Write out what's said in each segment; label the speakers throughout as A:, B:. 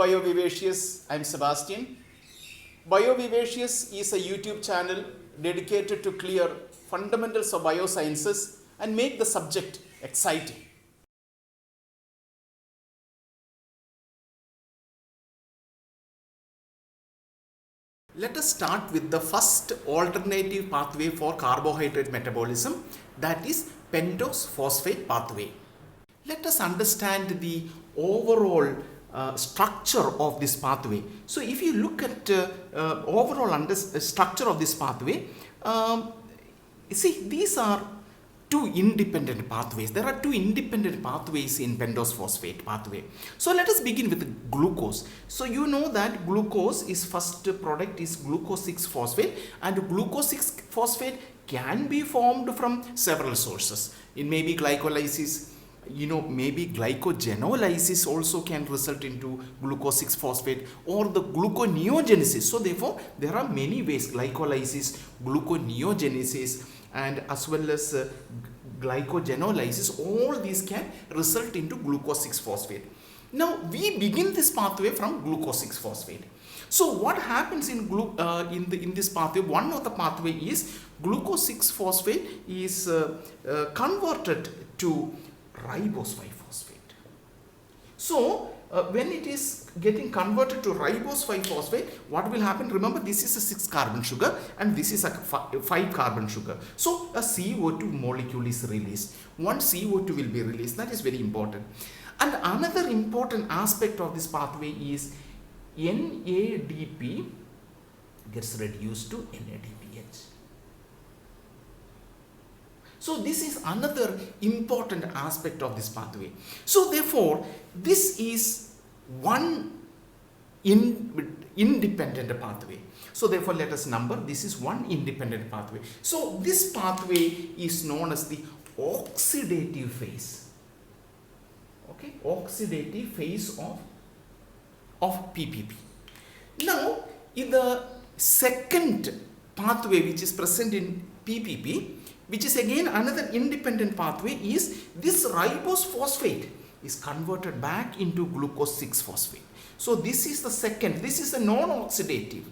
A: BioVivacious, I'm Sebastian. BioVivacious is a YouTube channel dedicated to clear fundamentals of biosciences and make the subject exciting. Let us start with the first alternative pathway for carbohydrate metabolism, that is pentose phosphate pathway. Let us understand the overall structure of this pathway. So if you look at overall structure of this pathway, see, these are two independent pathways. There are two independent pathways in pentose phosphate pathway. So let us begin with glucose. So you know that glucose is first product is glucose 6 phosphate, and glucose 6 phosphate can be formed from several sources. It may be glycolysis, maybe glycogenolysis also can result into glucose 6 phosphate, or the gluconeogenesis. So therefore there are many ways: glycolysis, gluconeogenesis, and as well as glycogenolysis. All these can result into glucose 6 phosphate. Now we begin this pathway from glucose 6 phosphate. So what happens in this pathway? One of the pathway is glucose 6 phosphate is converted to ribose 5 phosphate. So when it is getting converted to ribose 5 phosphate, what will happen? Remember, this is a 6 carbon sugar and this is a 5 carbon sugar. So a CO2 molecule is released. One CO2 will be released. That is very important. And another important aspect of this pathway is NADP gets reduced to NADPH. So this is another important aspect of this pathway. So therefore, this is one independent pathway. So therefore, let us number, this is one independent pathway. So this pathway is known as the oxidative phase. Okay, oxidative phase of PPP. Now, in the second pathway which is present in PPP, which is again another independent pathway, is this ribose phosphate is converted back into glucose 6 phosphate. So this is the second, this is a non-oxidative.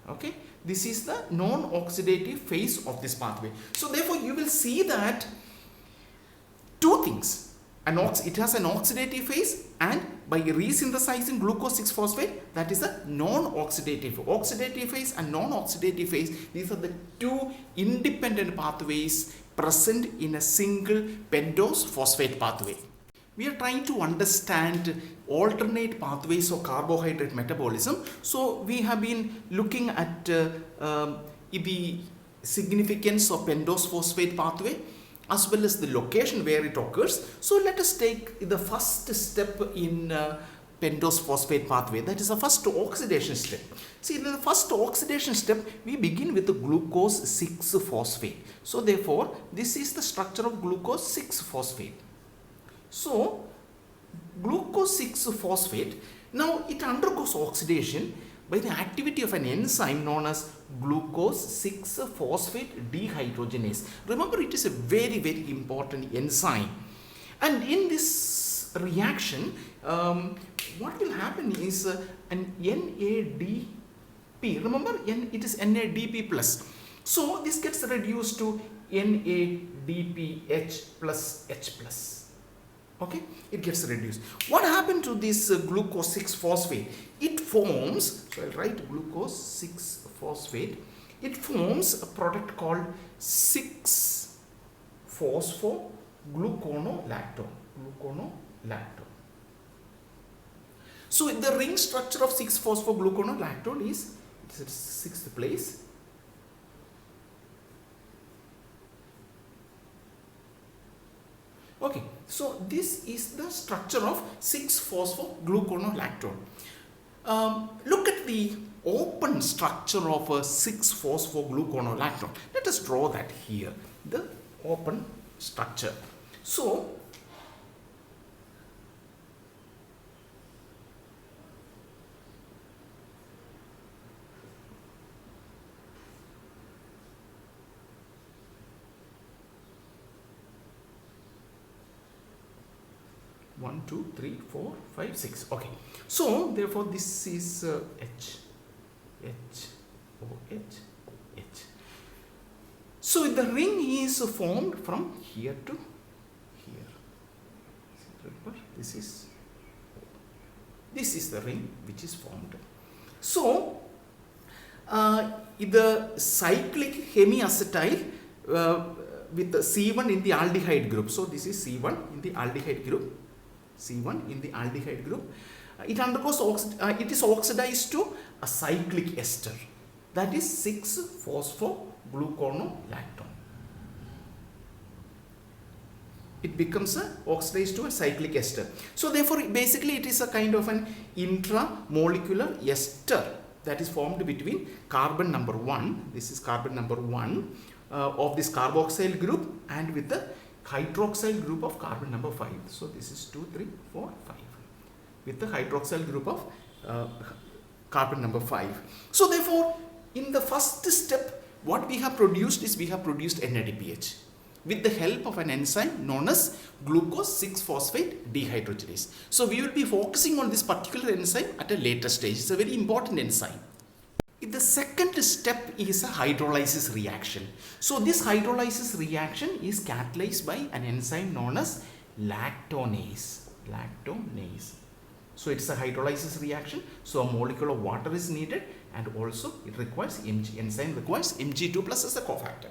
A: Okay, this is the non-oxidative phase of this pathway. So therefore you will see that two things. It has an oxidative phase, and by resynthesizing glucose 6 phosphate, that is a non-oxidative phase and non-oxidative phase. These are the two independent pathways present in a single pentose phosphate pathway. We are trying to understand alternate pathways of carbohydrate metabolism. So we have been looking at the significance of pentose phosphate pathway as well as the location where it occurs. So let us take the first step in pentose phosphate pathway, that is the first oxidation step. See, in the first oxidation step, we begin with the glucose 6 phosphate. So therefore, this is the structure of glucose 6 phosphate. So glucose 6 phosphate, now it undergoes oxidation by the activity of an enzyme known as glucose 6 phosphate dehydrogenase. Remember, it is a very, very important enzyme. And in this reaction, what will happen is an NADP. Remember, it is NADP plus. So this gets reduced to NADPH plus H plus. Okay, it gets reduced. What happened to this glucose 6 phosphate? It forms, so I'll write glucose 6 phosphate. It forms a product called 6-phosphogluconolactone. So the ring structure of 6-phosphogluconolactone is at 6th place. Okay, so this is the structure of 6-phosphogluconolactone. Look at the open structure of a 6-phosphogluconolactone. Let us draw that here, the open structure. So 1, 2, 3, 4, 5, 6. Okay. So therefore this is H, OH, H. So the ring is formed from here to here. This is the ring which is formed. So the cyclic hemiacetyl with the C1 in the aldehyde group. So this is C1 in the aldehyde group. C1 in the aldehyde group. It undergoes it is oxidized to a cyclic ester, that is 6-phosphogluconolactone. It becomes oxidized to a cyclic ester. So therefore basically it is a kind of an intramolecular ester that is formed between carbon number 1, this is carbon number 1 of this carboxyl group, and with the hydroxyl group of carbon number 5. So this is 2, 3, 4, 5 with the hydroxyl group of carbon number 5. So therefore in the first step what we have produced is we have produced NADPH with the help of an enzyme known as glucose 6-phosphate dehydrogenase. So we will be focusing on this particular enzyme at a later stage. It's a very important enzyme. The second step is a hydrolysis reaction. So this hydrolysis reaction is catalyzed by an enzyme known as lactonase. So it's a hydrolysis reaction. So a molecule of water is needed, and also it requires enzyme requires Mg2 plus as a cofactor.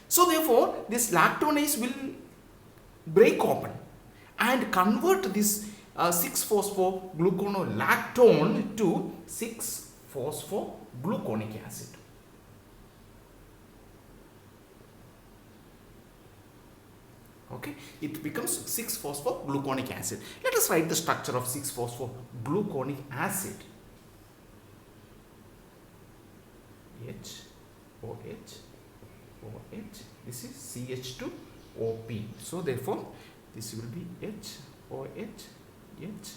A: So therefore this lactonase will break open and convert this 6-phosphogluconolactone to 6-phosphogluconic acid. Okay, it becomes 6-phosphogluconic acid. Let us write the structure of 6-phosphogluconic acid. H, OH, OH. This is CH2OP. So therefore this will be H, OH, H,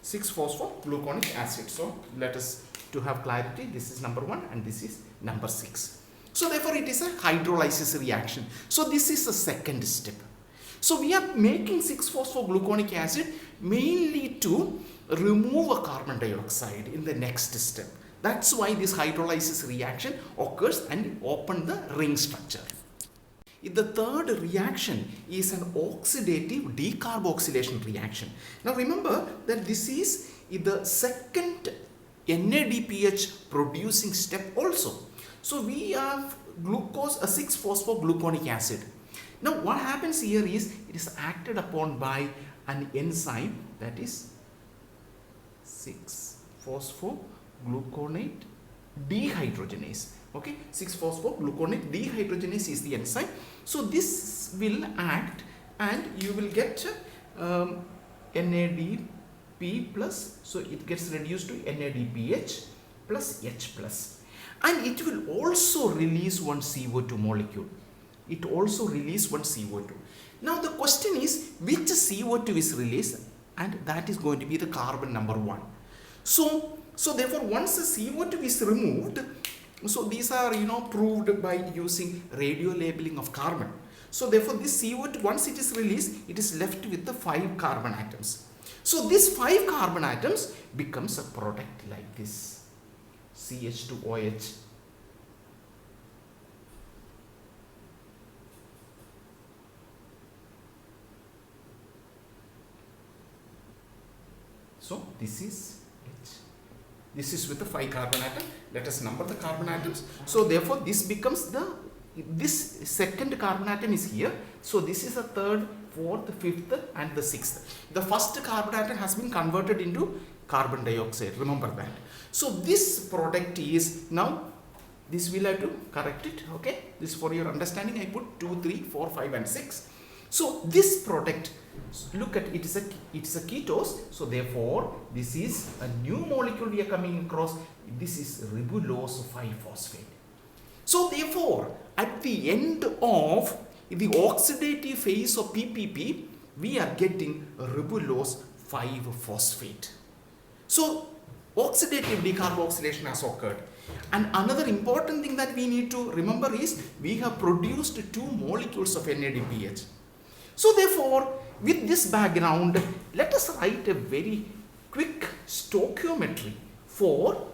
A: 6-phosphogluconic acid. So let us, to have clarity, this is number 1 and this is number 6. So therefore it is a hydrolysis reaction. So this is the second step. So we are making 6-phosphogluconic acid mainly to remove a carbon dioxide in the next step. That's why this hydrolysis reaction occurs and open the ring structure. The third reaction is an oxidative decarboxylation reaction. Now remember that this is the second NADPH producing step also. So we have glucose, a 6-phosphogluconic acid. Now what happens here is it is acted upon by an enzyme, that is 6-phosphogluconate dehydrogenase. Okay, 6-phosphogluconate dehydrogenase is the enzyme. So this will act and you will get NADP plus, so it gets reduced to NADPH plus H plus. And it will also release one CO2 molecule. It also releases one CO2. Now the question is, which CO2 is released? And that is going to be the carbon number 1. So therefore once the CO2 is removed, so these are proved by using radio labeling of carbon. So therefore this CO2, once it is released, it is left with the 5 carbon atoms. So this 5 carbon atoms becomes a product like this, CH2OH. So this is H. This is with the 5 carbon atom. Let us number the carbon atoms. So therefore this becomes this second carbon atom is here. So this is the 3rd, 4th, 5th and the 6th. The first carbon atom has been converted into carbon dioxide. Remember that. So this product is, now this will have to correct it. Okay, this for your understanding I put 2, 3, 4, 5 and 6. So this product, look at it, is a ketose. So therefore this is a new molecule we are coming across. This is ribulose 5-phosphate. So therefore at the end of the oxidative phase of PPP, we are getting ribulose 5-phosphate. So oxidative decarboxylation has occurred. And another important thing that we need to remember is we have produced 2 molecules of NADPH. So therefore, with this background, let us write a very quick stoichiometry for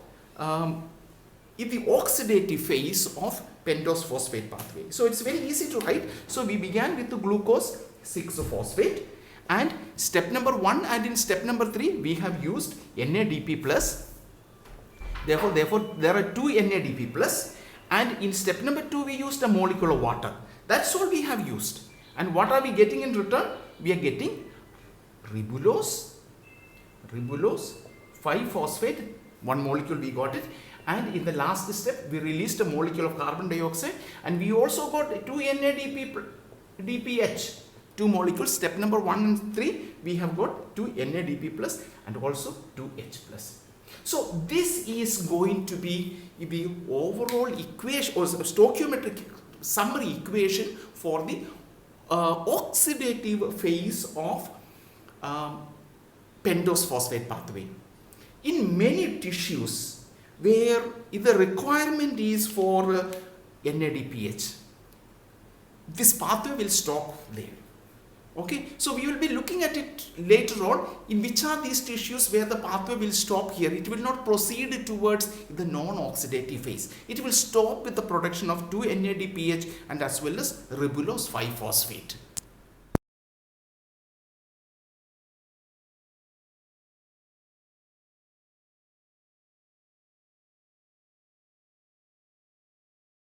A: in the oxidative phase of pentose phosphate pathway. So it's very easy to write. So we began with the glucose 6-phosphate, and step number 1 and in step number 3 we have used NADP plus. Therefore there are 2 NADP plus, and in step number 2 we used a molecule of water. That's all we have used. And what are we getting in return? We are getting ribulose 5-phosphate, 1 molecule we got it, and in the last step we released a molecule of carbon dioxide, and we also got 2 NADP DPH, 2 molecules. Step number 1 and 3 we have got 2 NADP plus and also 2 H plus. So this is going to be the overall equation or stoichiometric summary equation for the oxidative phase of pentose phosphate pathway. In many tissues where the requirement is for NADPH, this pathway will stop there. Okay, so we will be looking at it later on in which are these tissues where the pathway will stop here. It will not proceed towards the non-oxidative phase. It will stop with the production of 2 NADPH and as well as ribulose 5-phosphate.